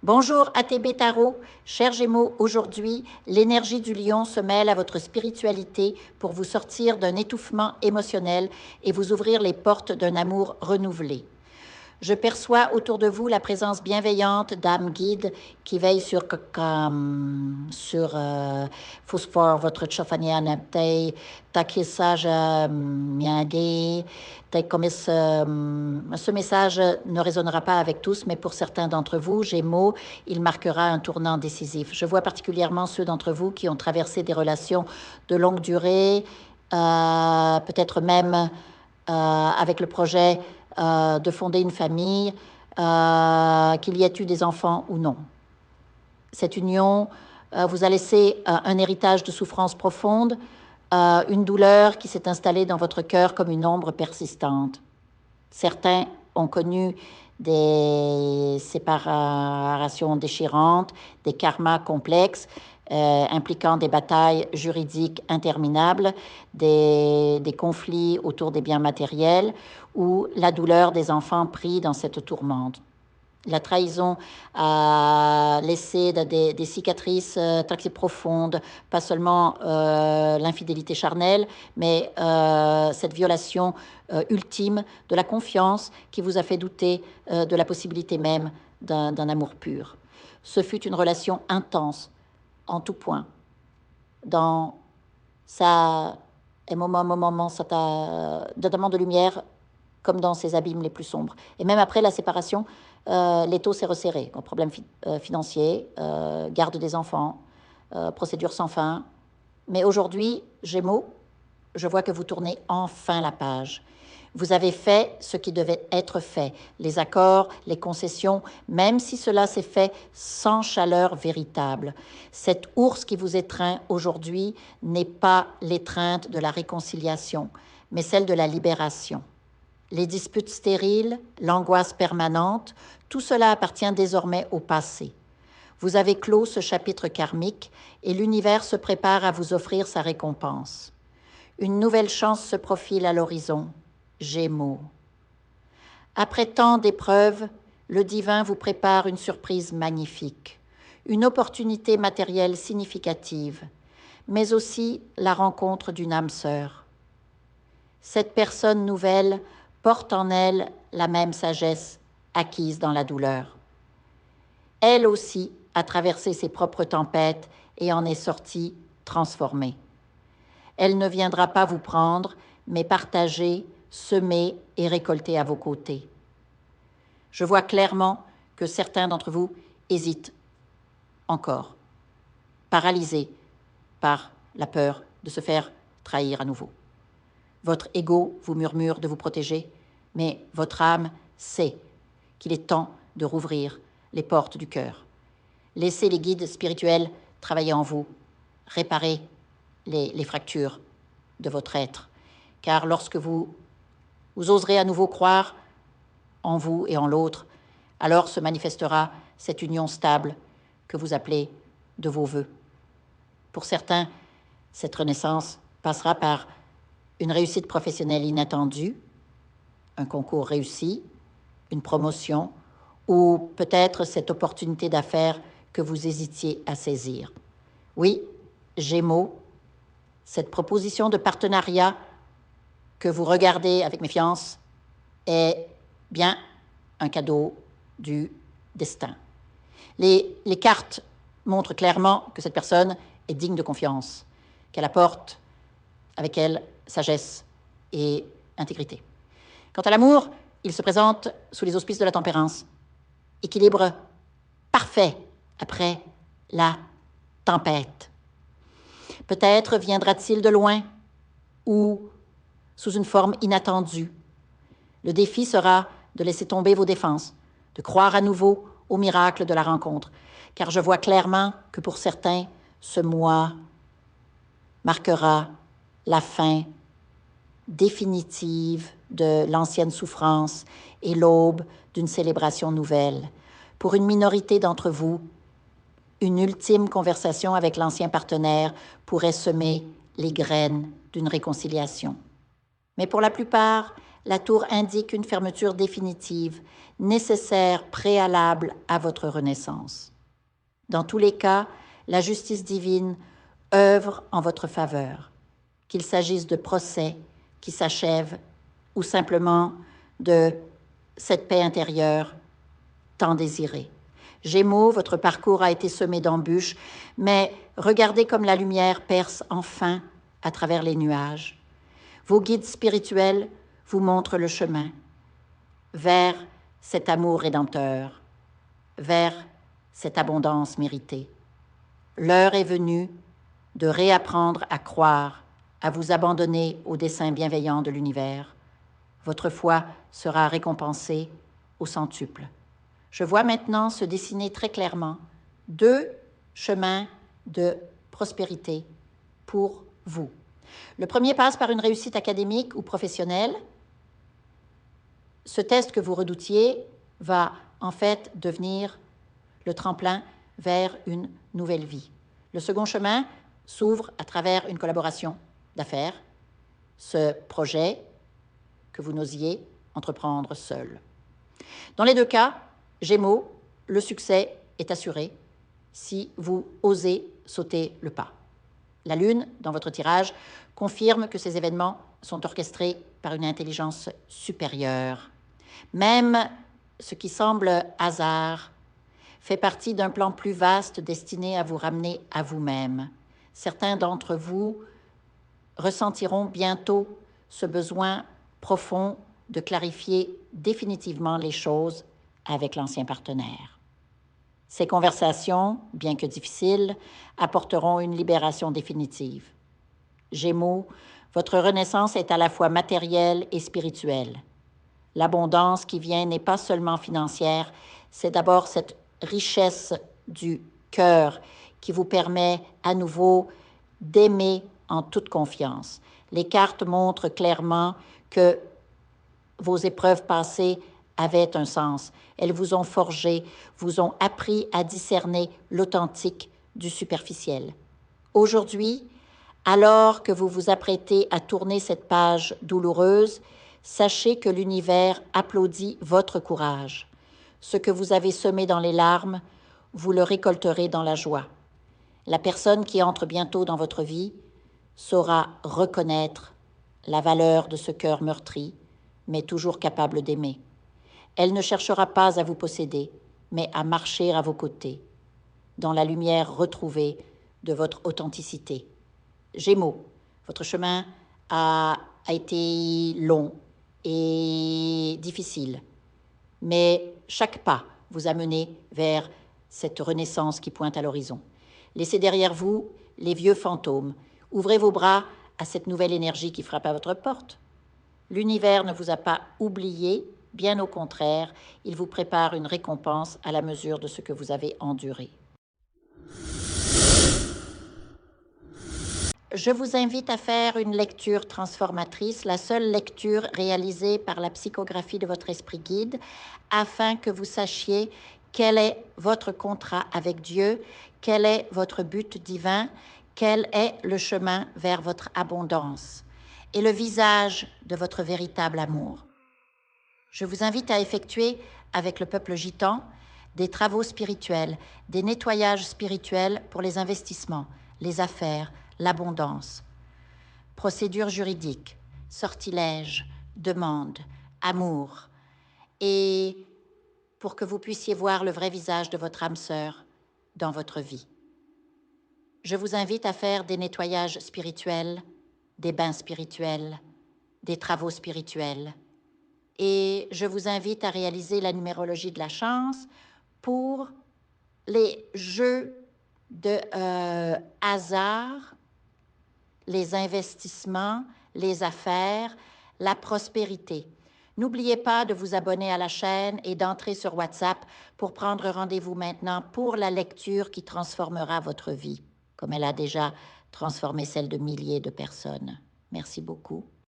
Bonjour ATB Tarot, chers Gémeaux, aujourd'hui, l'énergie du lion se mêle à votre spiritualité pour vous sortir d'un étouffement émotionnel et vous ouvrir les portes d'un amour renouvelé. Je perçois autour de vous la présence bienveillante d'âmes guides qui veillent sur Phosphore, votre chofania neptei, takisage miagé, comme ce message ne résonnera pas avec tous, mais pour certains d'entre vous, Gémeaux, il marquera un tournant décisif. Je vois particulièrement ceux d'entre vous qui ont traversé des relations de longue durée, peut-être même avec le projet de fonder une famille, qu'il y ait eu des enfants ou non. Cette union vous a laissé un héritage de souffrance profonde, une douleur qui s'est installée dans votre cœur comme une ombre persistante. Certains ont connu des séparations déchirantes, des karmas complexes, impliquant des batailles juridiques interminables, des conflits autour des biens matériels ou la douleur des enfants pris dans cette tourmente. La trahison a laissé des cicatrices très profondes, pas seulement l'infidélité charnelle, mais cette violation ultime de la confiance qui vous a fait douter de la possibilité même d'un amour pur. Ce fut une relation intense, en tout point. Dans sa moment notamment de lumière, comme dans ses abîmes les plus sombres. Et même après la séparation, l'étau s'est resserré. Problèmes financiers, garde des enfants, procédures sans fin. Mais aujourd'hui, Gémeaux, je vois que vous tournez enfin la page. Vous avez fait ce qui devait être fait, les accords, les concessions, même si cela s'est fait sans chaleur véritable. Cette ours qui vous étreint aujourd'hui n'est pas l'étreinte de la réconciliation, mais celle de la libération. Les disputes stériles, l'angoisse permanente, tout cela appartient désormais au passé. Vous avez clos ce chapitre karmique et l'univers se prépare à vous offrir sa récompense. Une nouvelle chance se profile à l'horizon. Gémeaux. Après tant d'épreuves, le divin vous prépare une surprise magnifique, une opportunité matérielle significative, mais aussi la rencontre d'une âme sœur. Cette personne nouvelle porte en elle la même sagesse acquise dans la douleur. Elle aussi a traversé ses propres tempêtes et en est sortie transformée. Elle ne viendra pas vous prendre, mais partager, semer et récolter à vos côtés. Je vois clairement que certains d'entre vous hésitent encore, paralysés par la peur de se faire trahir à nouveau. Votre ego vous murmure de vous protéger, mais votre âme sait qu'il est temps de rouvrir les portes du cœur. Laissez les guides spirituels travailler en vous, réparer les fractures de votre être. Car lorsque vous oserez à nouveau croire en vous et en l'autre, alors se manifestera cette union stable que vous appelez de vos voeux. Pour certains, cette renaissance passera par une réussite professionnelle inattendue, un concours réussi, une promotion, ou peut-être cette opportunité d'affaires que vous hésitiez à saisir. Oui, Gémeaux, cette proposition de partenariat que vous regardez avec méfiance est bien un cadeau du destin. Les cartes montrent clairement que cette personne est digne de confiance, qu'elle apporte avec elle sagesse et intégrité. Quant à l'amour, il se présente sous les auspices de la tempérance. Équilibre parfait après la tempête. Peut-être viendra-t-il de loin ou sous une forme inattendue. Le défi sera de laisser tomber vos défenses, de croire à nouveau au miracle de la rencontre, car je vois clairement que pour certains, ce mois marquera la fin définitive de l'ancienne souffrance et l'aube d'une célébration nouvelle. Pour une minorité d'entre vous, une ultime conversation avec l'ancien partenaire pourrait semer les graines d'une réconciliation. Mais pour la plupart, La tour indique une fermeture définitive, nécessaire, préalable à votre renaissance. Dans tous les cas, la justice divine œuvre en votre faveur, qu'il s'agisse de procès qui s'achèvent ou simplement de cette paix intérieure tant désirée. Gémeaux, votre parcours a été semé d'embûches, mais regardez comme la lumière perce enfin à travers les nuages. Vos guides spirituels vous montrent le chemin vers cet amour rédempteur, vers cette abondance méritée. L'heure est venue de réapprendre à croire, à vous abandonner au dessein bienveillant de l'univers. Votre foi sera récompensée au centuple. Je vois maintenant se dessiner très clairement 2 chemins de prospérité pour vous. Le premier passe par une réussite académique ou professionnelle. Ce test que vous redoutiez va en fait devenir le tremplin vers une nouvelle vie. Le second chemin s'ouvre à travers une collaboration d'affaires, ce projet que vous n'osiez entreprendre seul. Dans les 2 cas, Gémeaux, le succès est assuré si vous osez sauter le pas. La Lune, dans votre tirage, confirme que ces événements sont orchestrés par une intelligence supérieure. Même ce qui semble hasard fait partie d'un plan plus vaste destiné à vous ramener à vous-même. Certains d'entre vous ressentiront bientôt ce besoin profond de clarifier définitivement les choses avec l'ancien partenaire. Ces conversations, bien que difficiles, apporteront une libération définitive. Gémeaux, votre renaissance est à la fois matérielle et spirituelle. L'abondance qui vient n'est pas seulement financière, c'est d'abord cette richesse du cœur qui vous permet à nouveau d'aimer en toute confiance. Les cartes montrent clairement que vos épreuves passées avaient un sens. Elles vous ont forgé, vous ont appris à discerner l'authentique du superficiel. Aujourd'hui, alors que vous vous apprêtez à tourner cette page douloureuse, sachez que l'univers applaudit votre courage. Ce que vous avez semé dans les larmes, vous le récolterez dans la joie. La personne qui entre bientôt dans votre vie saura reconnaître la valeur de ce cœur meurtri, mais toujours capable d'aimer. Elle ne cherchera pas à vous posséder, mais à marcher à vos côtés, dans la lumière retrouvée de votre authenticité. Gémeaux, votre chemin a été long et difficile, mais chaque pas vous a mené vers cette renaissance qui pointe à l'horizon. Laissez derrière vous les vieux fantômes. Ouvrez vos bras à cette nouvelle énergie qui frappe à votre porte. L'univers ne vous a pas oublié, bien au contraire, il vous prépare une récompense à la mesure de ce que vous avez enduré. Je vous invite à faire une lecture transformatrice, la seule lecture réalisée par la psychographie de votre esprit guide, afin que vous sachiez quel est votre contrat avec Dieu, quel est votre but divin, quel est le chemin vers votre abondance et le visage de votre véritable amour. Je vous invite à effectuer avec le peuple gitan des travaux spirituels, des nettoyages spirituels pour les investissements, les affaires, l'abondance. Procédures juridiques, sortilèges, demandes, amour. Et pour que vous puissiez voir le vrai visage de votre âme sœur dans votre vie. Je vous invite à faire des nettoyages spirituels, des bains spirituels, des travaux spirituels. Et je vous invite à réaliser la numérologie de la chance pour les jeux de hasard, les investissements, les affaires, la prospérité. N'oubliez pas de vous abonner à la chaîne et d'entrer sur WhatsApp pour prendre rendez-vous maintenant pour la lecture qui transformera votre vie, comme elle a déjà transformé celle de milliers de personnes. Merci beaucoup.